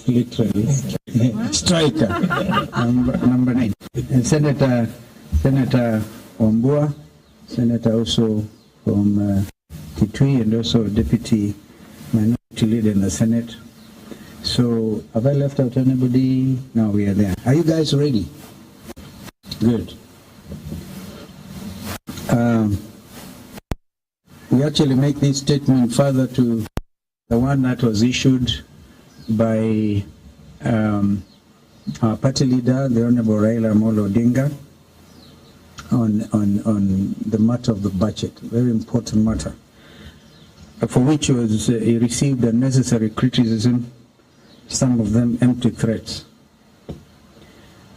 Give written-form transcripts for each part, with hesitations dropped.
literally. Striker. Number 9. And Senator Wambua, Senator also from Kitui, and also Deputy Minority Leader in the Senate. So, have I left out anybody? No, we are there. Are you guys ready? Good. We actually make this statement further to the one that was issued by our party leader, the Honorable Raila Amolo Odinga, on the matter of the budget, very important matter, for which he received unnecessary criticism, some of them empty threats.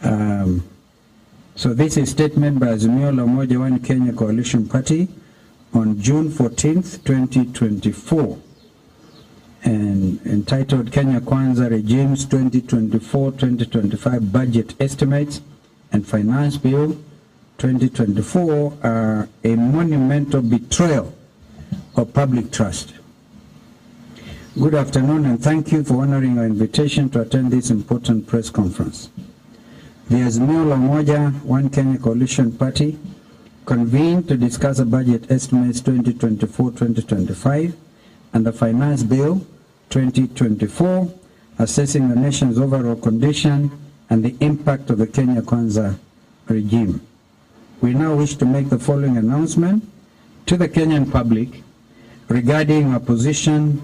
So this is a statement by Azimio la Umoja One Kenya Coalition Party on June 14th, 2024, and entitled Kenya Kwanza Regimes 2024-2025 Budget Estimates and Finance Bill 2024 are a monumental betrayal of public trust. Good afternoon, and thank you for honoring our invitation to attend this important press conference. The Azimio la Umoja One Kenya Coalition Party convened to discuss the budget estimates 2024-2025 and the Finance Bill 2024, assessing the nation's overall condition and the impact of the Kenya Kwanza regime. We now wish to make the following announcement to the Kenyan public regarding our position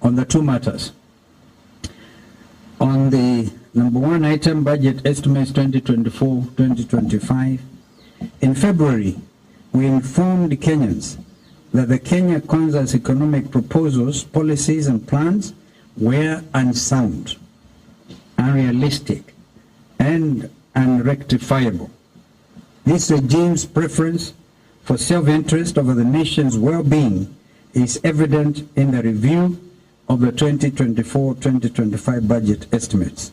on the two matters. On the number 1 item, budget estimates 2024-2025, in February, we informed Kenyans that the Kenya Kwanza's economic proposals, policies and plans were unsound, unrealistic, and unrectifiable. This regime's preference for self-interest over the nation's well-being is evident in the review of the 2024-2025 budget estimates.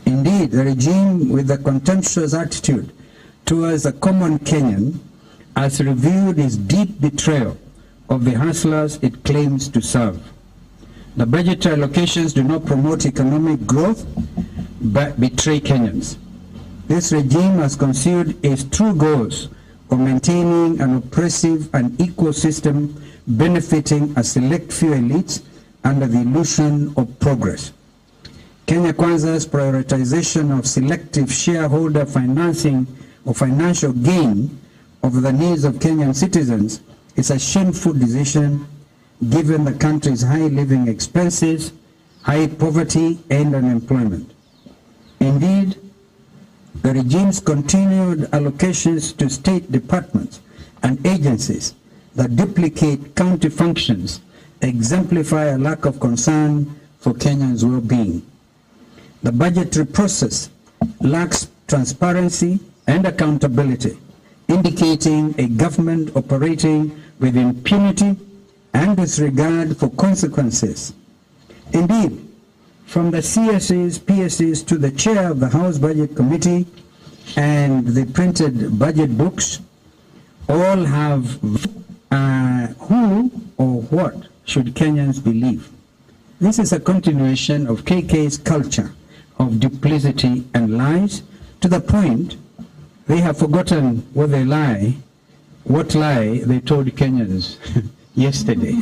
Indeed, the regime, with a contemptuous attitude towards the common Kenyan, has revealed its deep betrayal of the hustlers it claims to serve. The budgetary allocations do not promote economic growth, but betray Kenyans. This regime has concealed its true goals of maintaining an oppressive and equal system benefiting a select few elites under the illusion of progress. Kenya Kwanza's prioritization of selective shareholder financing or financial gain over the needs of Kenyan citizens is a shameful decision given the country's high living expenses, high poverty, and unemployment. Indeed, the regime's continued allocations to state departments and agencies that duplicate county functions exemplify a lack of concern for Kenyans' well-being. The budgetary process lacks transparency and accountability, indicating a government operating with impunity and disregard for consequences. Indeed, from the CSEs, PSEs to the chair of the House Budget Committee and the printed budget books, all have who or what should Kenyans believe. This is a continuation of KK's culture of duplicity and lies, to the point they have forgotten what lie they told Kenyans yesterday.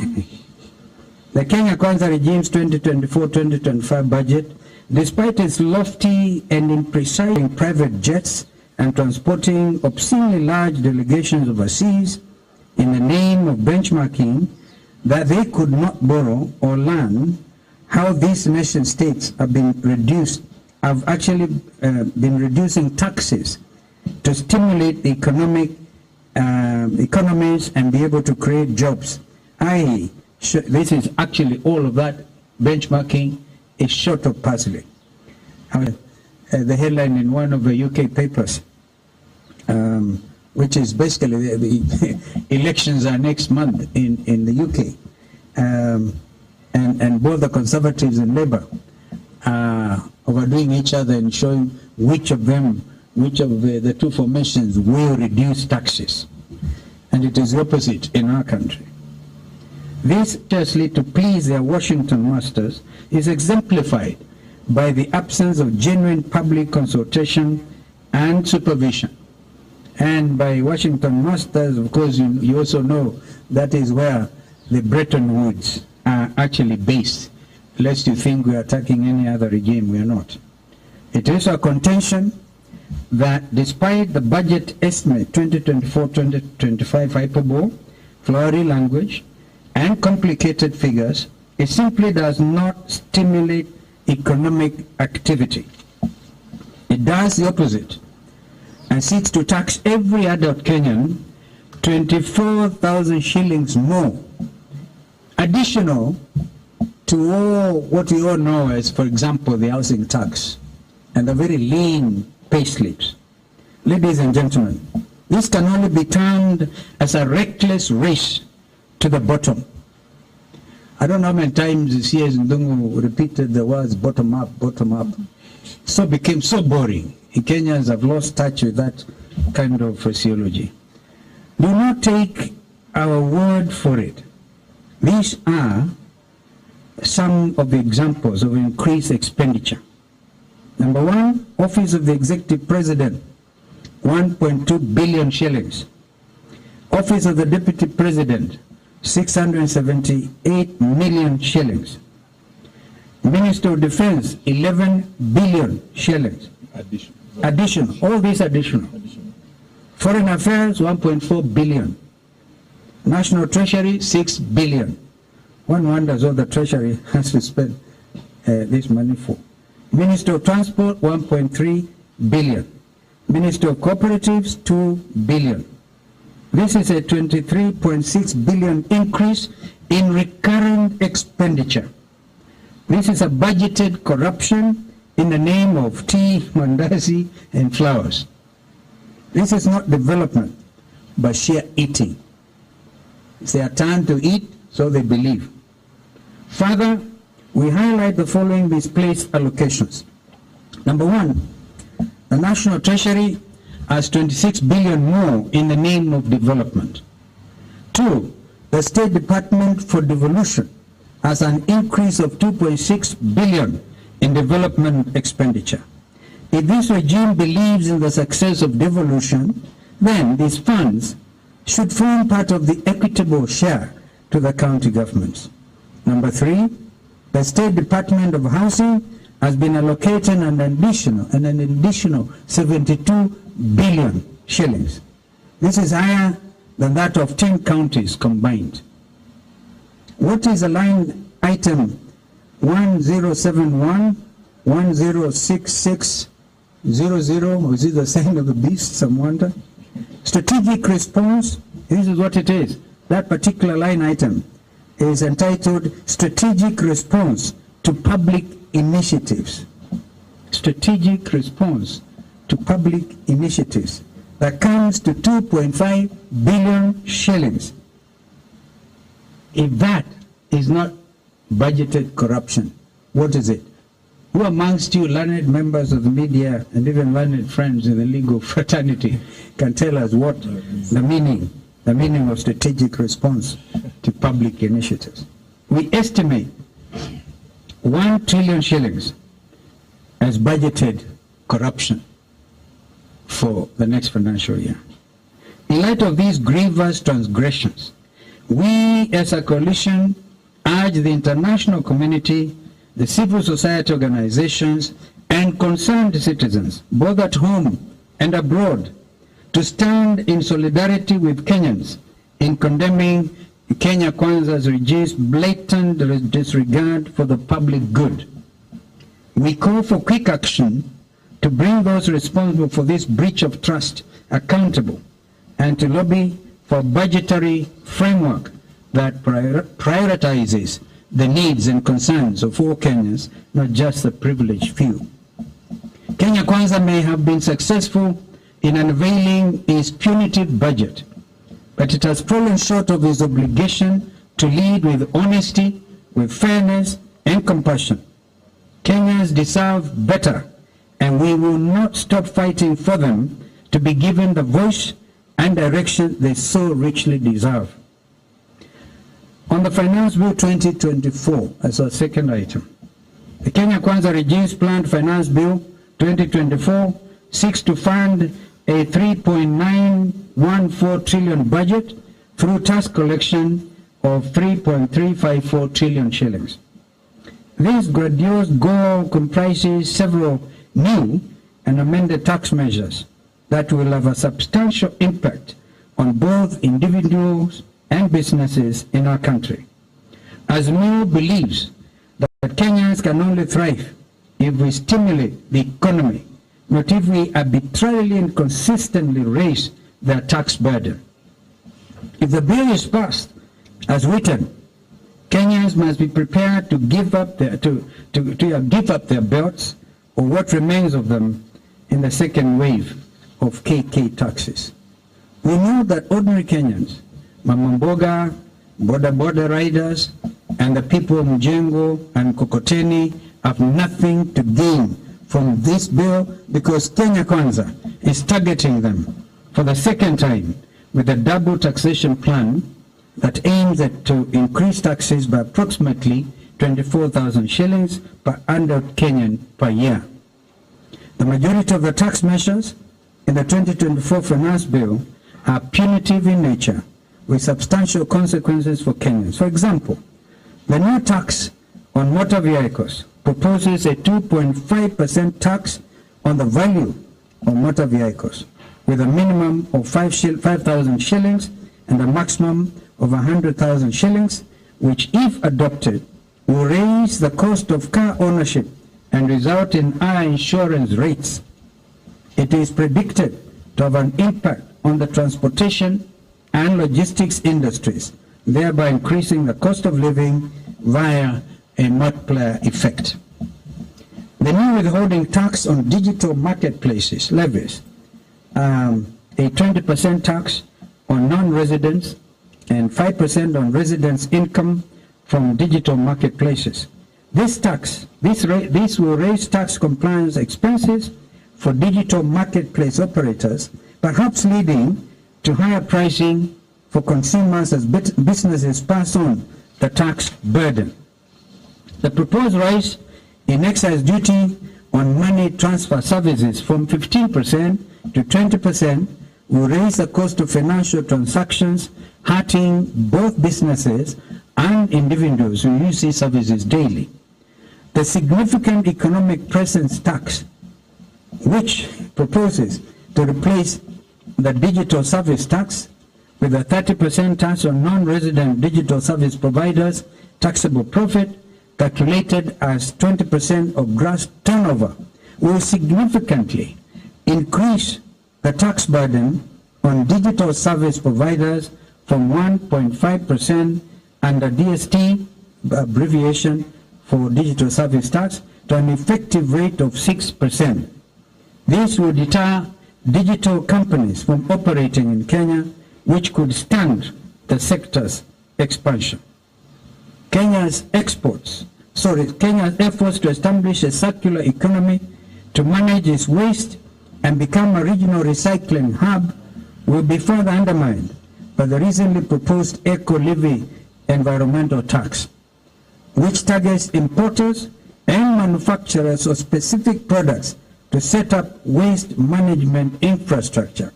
The Kenya Kwanza regime's 2024-2025 budget, despite its lofty and imprecise private jets and transporting obscenely large delegations overseas in the name of benchmarking that they could not borrow or learn how these nation states have actually been reducing taxes to stimulate the economies and be able to create jobs. This is actually all of that benchmarking is short of puzzling. The headline in one of the UK papers, which is basically the elections are next month in the UK, and both the Conservatives and Labour are overdoing each other and showing which of the two formations will reduce taxes. And it is the opposite in our country. This, justly to please their Washington masters, is exemplified by the absence of genuine public consultation and supervision. And by Washington masters, of course, you also know that is where the Bretton Woods are actually based. Lest you think we are attacking any other regime, we are not. It is a contention that despite the budget estimate 2024-2025 hyperbole, flowery language, and complicated figures, it simply does not stimulate economic activity. It does the opposite and seeks to tax every adult Kenyan 24,000 shillings more, additional to all what we all know as, for example, the housing tax and the very lean pay slips. Ladies and gentlemen, this can only be termed as a reckless race to the bottom. I don't know how many times C.S. Ndungu repeated the words bottom up, bottom up. So became so boring. Kenyans have lost touch with that kind of phraseology. Do not take our word for it. These are some of the examples of increased expenditure. Number one, Office of the Executive President, 1.2 billion shillings. Office of the Deputy President, 678 million shillings. Minister of Defense, 11 billion shillings. Additional. All these additional. Foreign Affairs, 1.4 billion. National Treasury, 6 billion. One wonders what the Treasury has to spend this money for. Minister of Transport, 1.3 billion. Minister of Cooperatives, 2 billion. This is a 23.6 billion increase in recurrent expenditure. This is a budgeted corruption in the name of tea, mandazi, and flowers. This is not development, but sheer eating. It's their time to eat, so they believe. Further, we highlight the following misplaced allocations. Number one, the National Treasury has 26 billion more in the name of development. Two, the State Department for Devolution has an increase of 2.6 billion in development expenditure. If this regime believes in the success of devolution, then these funds should form part of the equitable share to the county governments. Number three, the State Department of Housing has been allocated an additional 72 billion shillings. This is higher than that of 10 counties combined. What is the line item 1071 106600? Is it the sign of the beast? Some wonder. Strategic response. This is what it is. That particular line item is entitled Strategic Response to Public Initiatives. Strategic response to public initiatives. That comes to 2.5 billion shillings. If that is not budgeted corruption, what is it? Who amongst you learned members of the media and even learned friends in the legal fraternity can tell us what the meaning of strategic response to public initiatives? We estimate 1 trillion shillings as budgeted corruption for the next financial year. In light of these grievous transgressions, we as a coalition urge the international community, the civil society organizations, and concerned citizens, both at home and abroad, to stand in solidarity with Kenyans in condemning Kenya Kwanza's regime's blatant disregard for the public good. We call for quick action to bring those responsible for this breach of trust accountable and to lobby for a budgetary framework that prioritizes the needs and concerns of all Kenyans, not just the privileged few. Kenya Kwanza may have been successful in unveiling its punitive budget, but it has fallen short of its obligation to lead with honesty, with fairness, and compassion. Kenyans deserve better, and we will not stop fighting for them to be given the voice and direction they so richly deserve. On the Finance Bill 2024, as our second item, the Kenya Kwanza Regime's planned Finance Bill 2024 seeks to fund a 3.914 trillion budget through tax collection of 3.354 trillion shillings. This grandiose goal comprises several new and amended tax measures that will have a substantial impact on both individuals and businesses in our country. Azimio believes that Kenyans can only thrive if we stimulate the economy, not if we arbitrarily and consistently raise their tax burden. If the bill is passed as written, Kenyans must be prepared to give up their belts, or what remains of them, in the second wave of KK taxes. We know that ordinary Kenyans, Mamamboga, border riders, and the people of Mjengo and Kokoteni have nothing to gain from this bill, because Kenya Kwanza is targeting them for the second time with a double taxation plan that aims to increase taxes by approximately 24,000 shillings per 100 Kenyan per year. The majority of the tax measures in the 2024 Finance Bill are punitive in nature, with substantial consequences for Kenyans. For example, the new tax on motor vehicles proposes a 2.5% tax on the value of motor vehicles, with a minimum of 5,000 shillings and a maximum of 100,000 shillings, which, if adopted, will raise the cost of car ownership and result in higher insurance rates. It is predicted to have an impact on the transportation and logistics industries, thereby increasing the cost of living via a multiplier effect. The new withholding tax on digital marketplaces levies a 20% tax on non-residents and 5% on residents' income from digital marketplaces. This will raise tax compliance expenses for digital marketplace operators, perhaps leading to higher pricing for consumers as businesses pass on the tax burden. The proposed rise in excise duty on money transfer services from 15% to 20% will raise the cost of financial transactions, hurting both businesses and individuals who use these services daily. The significant economic presence tax, which proposes to replace the digital service tax with a 30% tax on non-resident digital service providers' taxable profit, calculated as 20% of gross turnover, will significantly increase the tax burden on digital service providers from 1.5% under DST, abbreviation for digital service tax, to an effective rate of 6%. This will deter digital companies from operating in Kenya, which could stunt the sector's expansion. Kenya's efforts to establish a circular economy to manage its waste and become a regional recycling hub will be further undermined by the recently proposed eco-levy environmental tax, which targets importers and manufacturers of specific products to set up waste management infrastructure.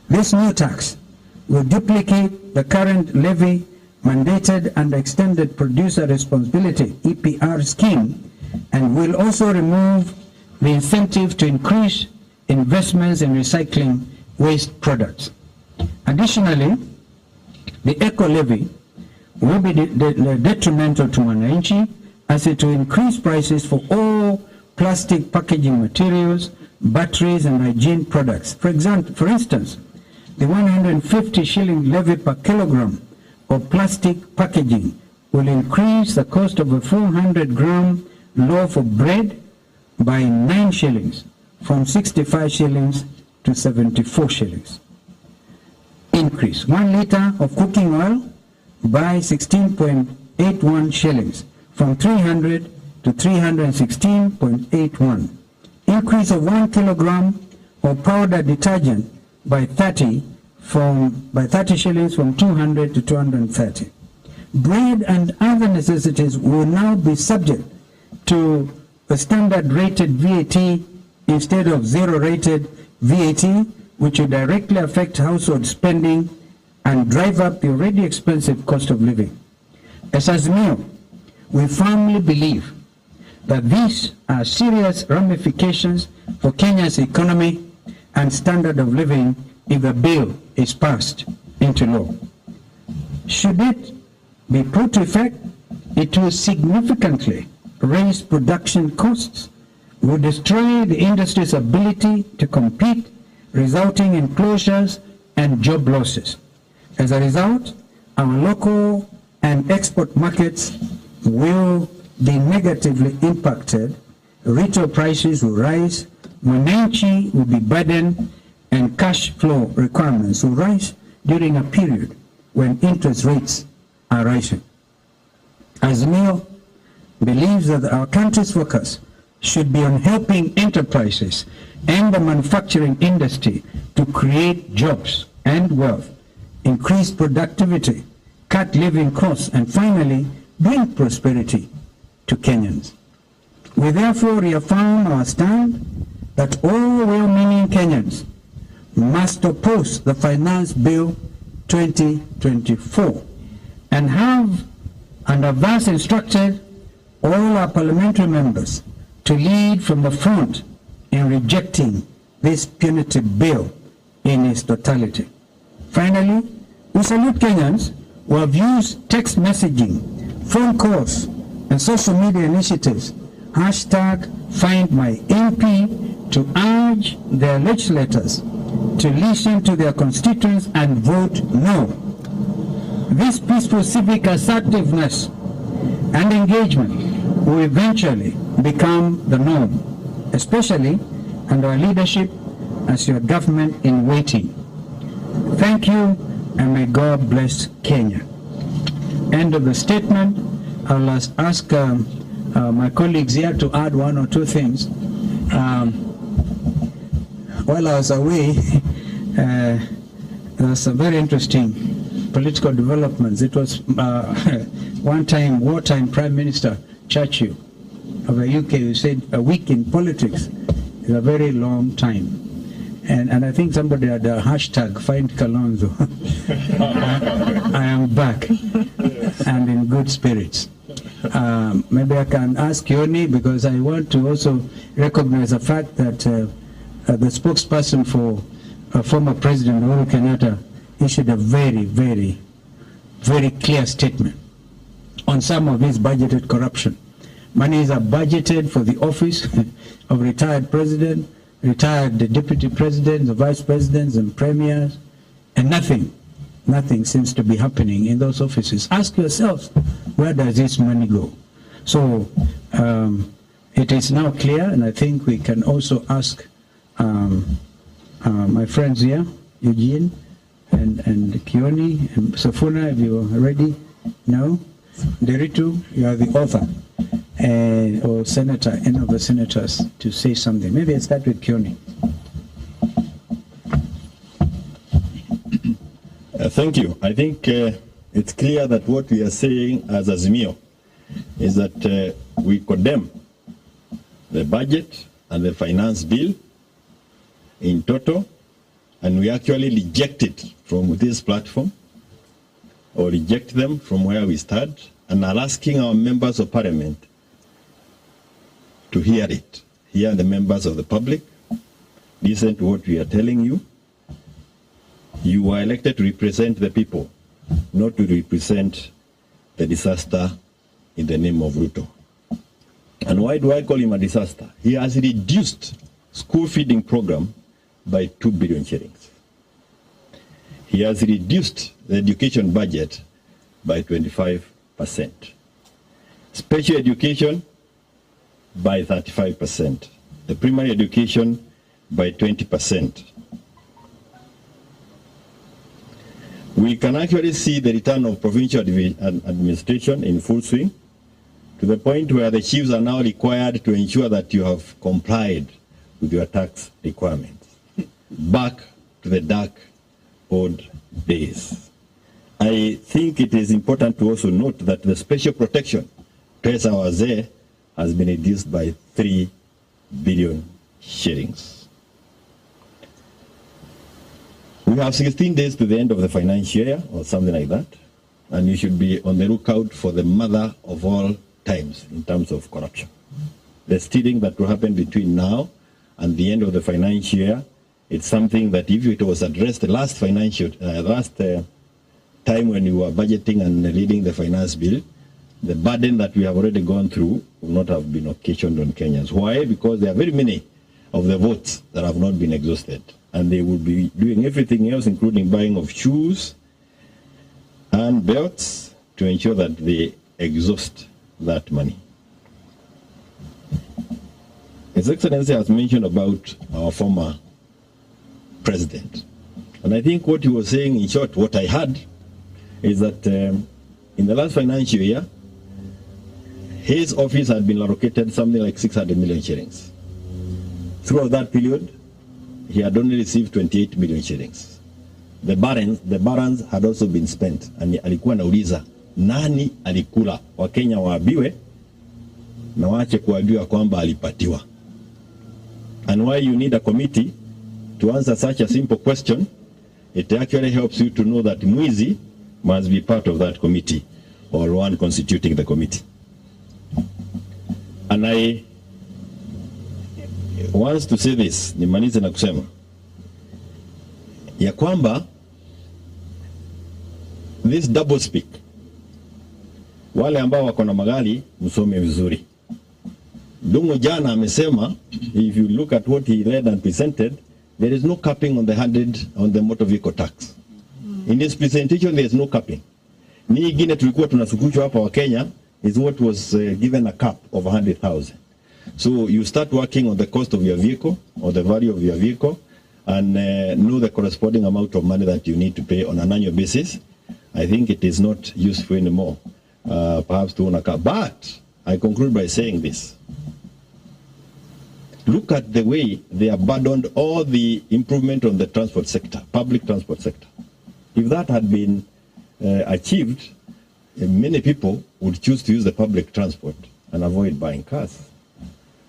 This new tax will duplicate the current levy mandated under Extended Producer Responsibility (EPR) scheme, and will also remove the incentive to increase investments in recycling waste products. Additionally, the eco-levy will be detrimental to Mwananchi, as it will increase prices for all plastic packaging materials, batteries, and hygiene products. For instance, the 150 shilling levy per kilogram of plastic packaging will increase the cost of a 400-gram loaf of bread by 9 shillings, from 65 shillings to 74 shillings. Increase 1 liter of cooking oil by 16.81 shillings, from 300 to 316.81. Increase of 1 kilogram of powder detergent by 30 shillings, from 200 to 230. bread and other necessities will now be subject to a standard rated VAT instead of zero rated VAT, which will directly affect household spending and drive up the already expensive cost of living. As Azimio, we firmly believe that these are serious ramifications for Kenya's economy and standard of living if the bill is passed into law. Should it be put to effect, it will significantly raise production costs, will destroy the industry's ability to compete, resulting in closures and job losses. As a result, our local and export markets will be negatively impacted, retail prices will rise, wananchi will be burdened, and cash flow requirements will rise during a period when interest rates are rising. Azimio believes that our country's focus should be on helping enterprises and the manufacturing industry to create jobs and wealth, increase productivity, cut living costs, and finally bring prosperity to Kenyans. We therefore reaffirm our stand that all well-meaning Kenyans must oppose the Finance Bill 2024 and have thus instructed all our parliamentary members to lead from the front in rejecting this punitive bill in its totality. Finally, we salute Kenyans who have used text messaging, phone calls, and social media initiatives, #FindMyMP, to urge their legislators to listen to their constituents and vote no. This peaceful civic assertiveness and engagement will eventually become the norm, especially under our leadership as your government in waiting. Thank you, and may God bless Kenya. End of the statement. I'll ask my colleagues here to add one or two things. While I was away, there was some very interesting political developments. It was one-time wartime Prime Minister Churchill of the UK who said a week in politics is a very long time. And I think somebody had a hashtag, find Kalonzo. I am back and in good spirits. Maybe I can ask Yoni, because I want to also recognize the fact that the spokesperson for former President Uhuru Kenyatta issued a very, very, very clear statement on some of his budgeted corruption. Monies are budgeted for the office of retired president, retired deputy presidents, the vice presidents and premiers, and nothing seems to be happening in those offices. Ask yourselves, where does this money go? So it is now clear, and I think we can also ask my friends here, Eugene and Kioni and Safuna, if you are ready. No? Deritu, you are the author. Or senator, any of the senators, to say something. Maybe I start with Kioni. Thank you. I think it's clear that what we are saying as Azimio is that we condemn the budget and the finance bill in total, and we actually reject it from this platform, or reject them from where we start, and are asking our members of parliament to hear it, hear the members of the public, listen to what we are telling you. You were elected to represent the people, not to represent the disaster in the name of Ruto. And why do I call him a disaster? He has reduced school feeding program by 2 billion shillings. He has reduced the education budget by 25%. Special education by 35%. The primary education by 20%. We can actually see the return of provincial administration in full swing, to the point where the chiefs are now required to ensure that you have complied with your tax requirements. Back to the dark old days. I think it is important to also note that the special protection pesa wazee has been reduced by 3 billion shillings. We have 16 days to the end of the financial year or something like that, and you should be on the lookout for the mother of all times in terms of corruption. The stealing that will happen between now and the end of the financial year, it's something that if it was addressed the last time when you were budgeting and leading the finance bill, the burden that we have already gone through will not have been occasioned on Kenyans. Why? Because there are very many of the votes that have not been exhausted, and they will be doing everything else, including buying of shoes and belts, to ensure that they exhaust that money. His Excellency has mentioned about our former president. And I think what he was saying, in short, what I heard, is that in the last financial year, his office had been allocated something like 600 million shillings. Throughout that period, he had only received 28 million shillings. The balance had also been spent. And alikuwa nauliza, nani alikula? Wakenya waabiwe na waache kuambiwa kwamba alipatiwa. And why you need a committee to answer such a simple question, it actually helps you to know that mwizi must be part of that committee, or one constituting the committee. And I want to say this, nimalize na kusema ya kwamba this double speak, wale ambao wako na magari msome vizuri. Dungu jana amesema, if you look at what he read and presented, there is no capping on the motor vehicle tax. In this presentation, there is no capping. Ni ingine tulikuwa tunasukushwa hapa wa Kenya is what was given a cap of 100,000. So you start working on the cost of your vehicle or the value of your vehicle and know the corresponding amount of money that you need to pay on an annual basis. I think it is not useful anymore, perhaps to own a car. But I conclude by saying this. Look at the way they abandoned all the improvement on the transport sector, public transport sector. If that had been achieved, many people would choose to use the public transport and avoid buying cars.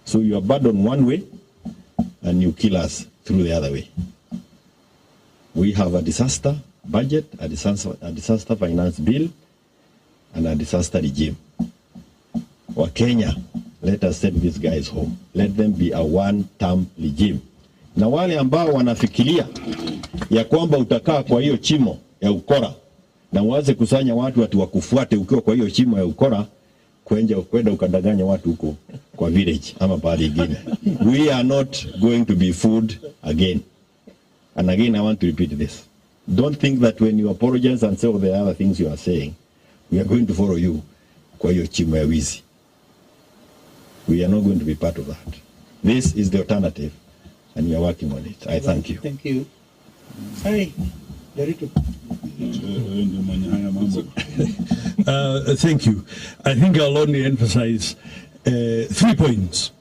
So you abandon one way and you kill us through the other way. We have a disaster budget, a disaster finance bill, and a disaster regime. Wakenya, let us send these guys home. Let them be a one-term regime. Na wale ambao wanafikiria ya kwamba utakaa kwa hiyo chimo ya ukora na uanze kusanya watu ati wakufuate ukiwa kwa hiyo chimo ya ukora, kwenda ukadanganya watu huko kwa village ama pahali ingine. We are not going to be fooled again. And again, I want to repeat this. Don't think that when you apologize and say all the other things you are saying, we are going to follow you kwa hiyo chimo ya wizi. We are not going to be part of that. This is the alternative, and we are working on it. I thank you. Thank you. Sorry, Dorito. Thank you. I think I'll only emphasize 3 points.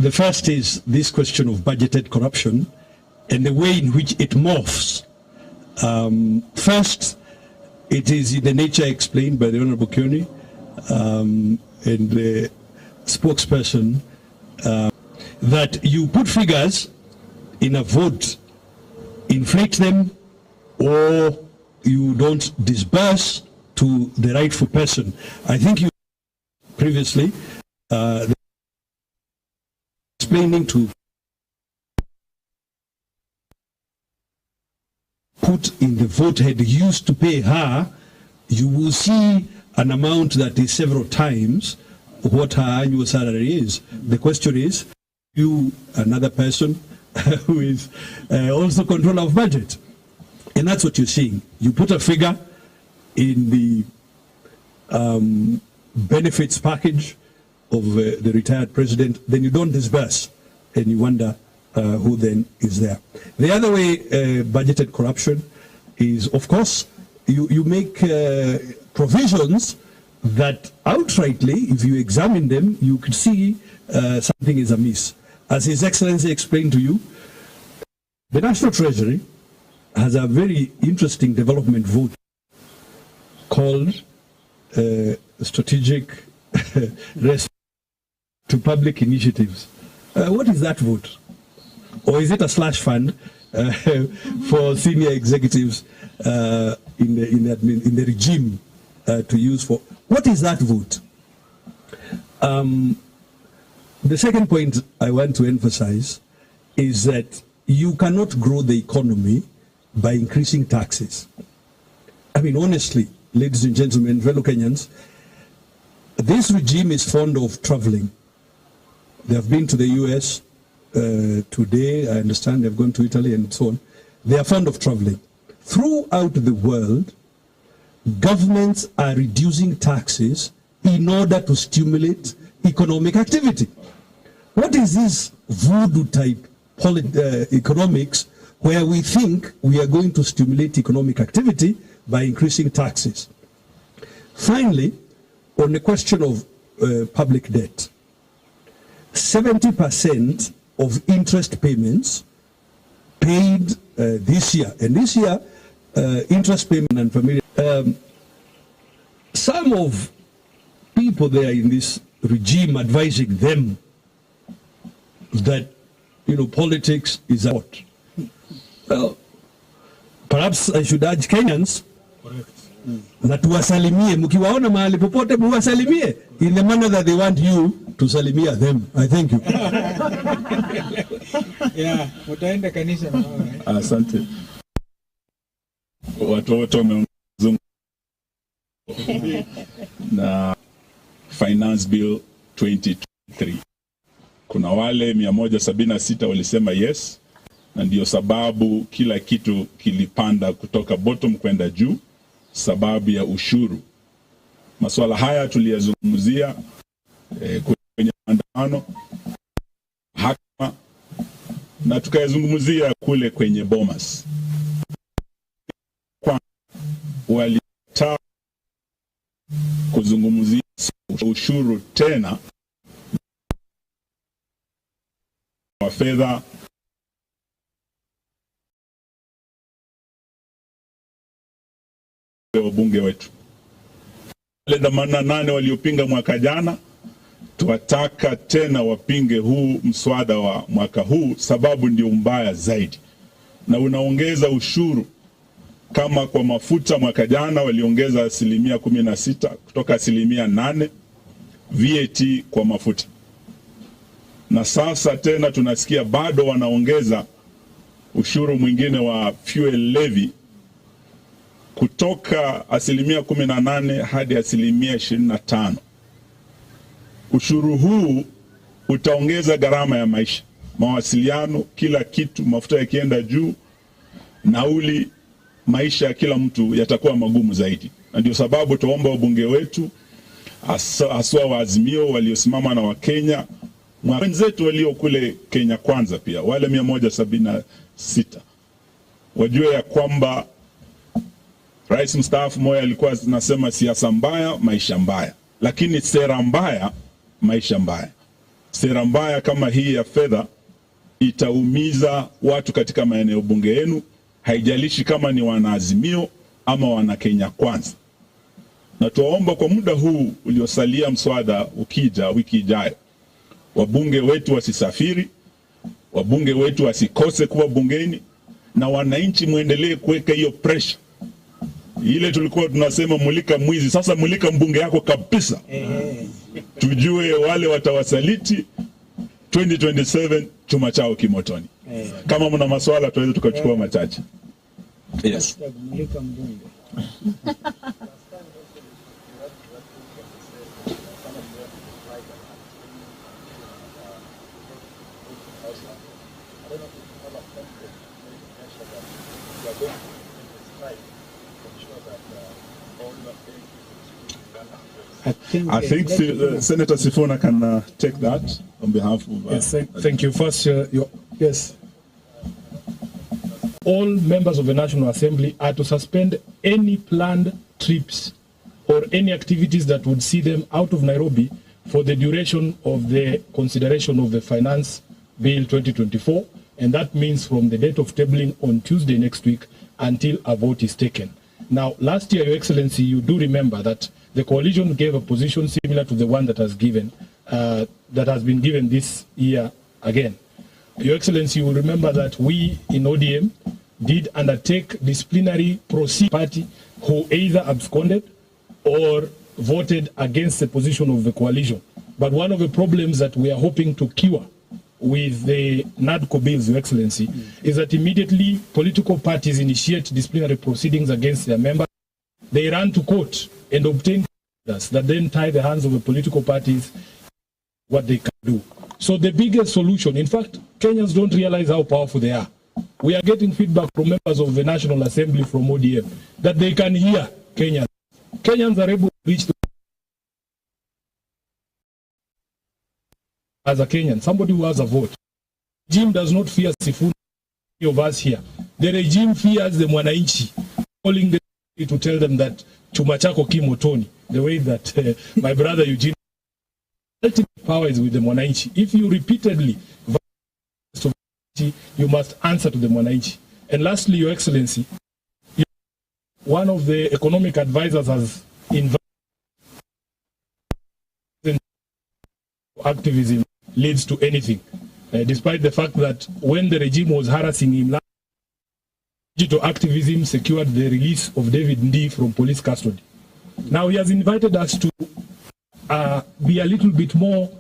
The first is this question of budgeted corruption and the way in which it morphs. First, it is in the nature explained by the Honorable Kioni and the spokesperson that you put figures in a vote, inflate them, or you don't disburse to the rightful person. I think you previously explaining to put in the vote had used to pay her, you will see an amount that is several times what her annual salary is. The question is, you, another person who is also controller of budget. And that's what you're seeing. You put a figure in the benefits package of the retired president, then you don't disburse, and you wonder who then is there. The other way budgeted corruption is, of course, you make provisions that outrightly, if you examine them, you could see something is amiss. As His Excellency explained to you, the National Treasury has a very interesting development vote called strategic response to public initiatives. What is that vote? Or is it a slush fund for senior executives in the regime to use for? What is that vote? The second point I want to emphasize is that you cannot grow the economy by increasing taxes. I mean, honestly, ladies and gentlemen, fellow Kenyans, this regime is fond of traveling. They have been to the US today, I understand they've gone to Italy and so on. They are fond of traveling. Throughout the world, governments are reducing taxes in order to stimulate economic activity. What is this voodoo type economics where we think we are going to stimulate economic activity by increasing taxes? Finally, on the question of public debt, 70% of interest payments paid this year, and this year interest payment and familiar. Some of people there in this regime advising them that, you know, politics is a what? Well, perhaps I should urge Kenyans na tuwasalimie, mkiwaona mahali popote muwasalimie in the manner that they want you to salimia them. I thank you. Yeah, mutaenda kanisa na wao. Asante. Watu wote wamezungumza na Finance Bill 2023. Kuna wale 176 walisema yes, na ndio sababu kila kitu kilipanda kutoka bottom kwenda juu, sababu ya ushuru. Masuala haya tuliyazungumzia kwenye maandamano, hakima, na tukayazungumzia kule kwenye Bomas. Kwa walitaka kuzungumzia ushuru tena wa fedha wabunge wetu. Wale 88 waliopinga mwaka jana, tuwataka tena wapinge huu mswada wa mwaka huu, sababu ndio mbaya zaidi. Na unaongeza ushuru, kama kwa mafuta mwaka jana waliongeza 16% kutoka 8%, VAT kwa mafuta. Na sasa tena tunasikia bado wanaongeza ushuru mwingine wa fuel levy kutoka 18% hadi 25%. Ushuru huu utaongeza gharama ya maisha, mawasiliano, kila kitu, mafuta yakienda juu, nauli, maisha ya kila mtu yatakuwa magumu zaidi. Na ndio sababu tuomba wabunge wetu, aswa wa Azimio waliosimama na Wakenya, wenzetu walio kule Kenya Kwanza pia, wale 176, wajue ya kwamba Rais mstaafu Moi alikuwa anasema siasa mbaya, maisha mbaya. Lakini sera mbaya, maisha mbaya. Sera mbaya kama hii ya fedha itaumiza watu katika maeneo bunge yenu, haijalishi kama ni wana Azimio ama wana Kenya Kwanza. Na tuwaomba kwa muda huu uliosalia mswada ukija wiki ijayo, wabunge wetu wasisafiri, wabunge wetu wasikose kuwa bungeni, na wananchi muendelee kuweka hiyo pressure. Ile tulikuwa tunasema mulika mwizi, sasa mulika mbunge yako kabisa. Tujue wale watawasaliti 2027 chuma chao kimotoni. Kama mna maswala tuweze tukachukua machache. Yes. Mulika mbunge. I think Senator Sifuna can take that on behalf of... yes, thank you. First, yes. All members of the National Assembly are to suspend any planned trips or any activities that would see them out of Nairobi for the duration of the consideration of the Finance Bill 2024, and that means from the date of tabling on Tuesday next week until a vote is taken. Now, last year, Your Excellency, you do remember that the coalition gave a position similar to the one that has been given this year again. Your Excellency, you will remember that we in ODM did undertake disciplinary proceedings party who either absconded or voted against the position of the coalition. But one of the problems that we are hoping to cure with the NADCO bills, Your Excellency, is that immediately political parties initiate disciplinary proceedings against their members. They run to court and obtain orders that then tie the hands of the political parties what they can do. So the biggest solution, in fact, Kenyans don't realize how powerful they are. We are getting feedback from members of the National Assembly from ODM that they can hear Kenyans. Kenyans are able to reach as a Kenyan, somebody who has a vote. The regime does not fear Sifuna, any of us here. The regime fears the Mwananchi, calling them to tell them that chuma chako kimotoni, the way that my brother Eugene, ultimate power is with the Mwananchi. If you repeatedly you must answer to the Mwananchi. And lastly, Your Excellency, one of the economic advisors has invited activism leads to anything, despite the fact that when the regime was harassing him, digital activism secured the release of David Ndii from police custody. Now he has invited us to be a little bit more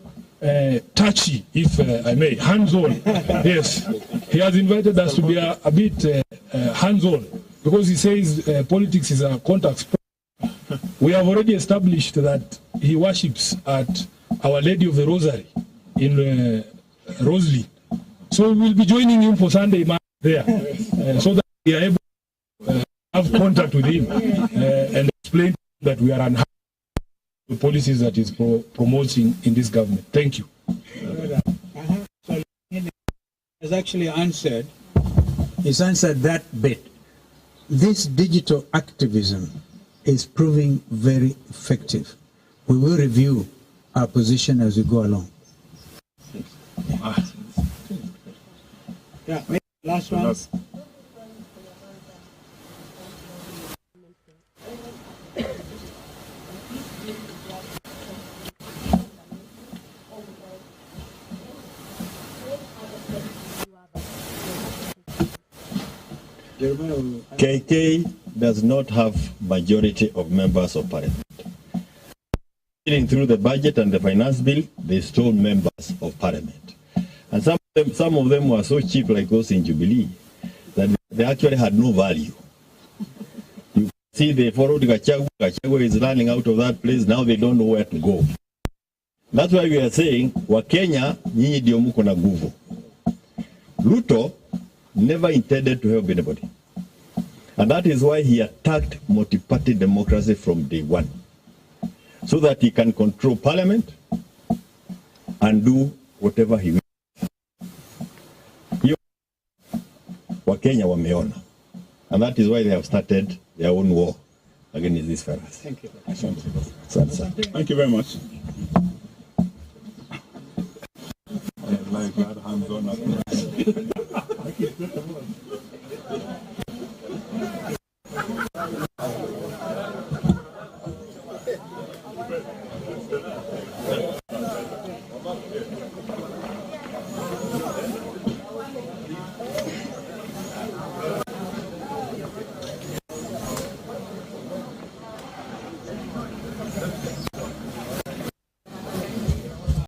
touchy, if I may, hands-on. Yes, he has invited us to be a bit hands-on, because he says politics is a contact sport. We have already established that he worships at Our Lady of the Rosary in Roslyn. So we will be joining him for Sunday Mass there, so that we are able to have contact with him and explain that we are unhappy with the policies that is promoting in this government. Thank you. So has actually answered. He's answered that bit. This digital activism is proving very effective. We will review our position as we go along. Yeah, last one. KK does not have majority of members of parliament. Through the budget and the finance bill, they stole members of parliament. And some of them were so cheap, like those in Jubilee, that they actually had no value. You see, they followed Gachagua. Gachagua is running out of that place. Now they don't know where to go. That's why we are saying, Wakenya, nyinyi ndio mko na nguvu. Ruto never intended to help anybody. And that is why he attacked multi-party democracy from day one, so that he can control parliament and do whatever he wishes. Wakenya wameona. And that is why they have started their own war against these fellas. Thank you. Thank you very much. I like that hands-on.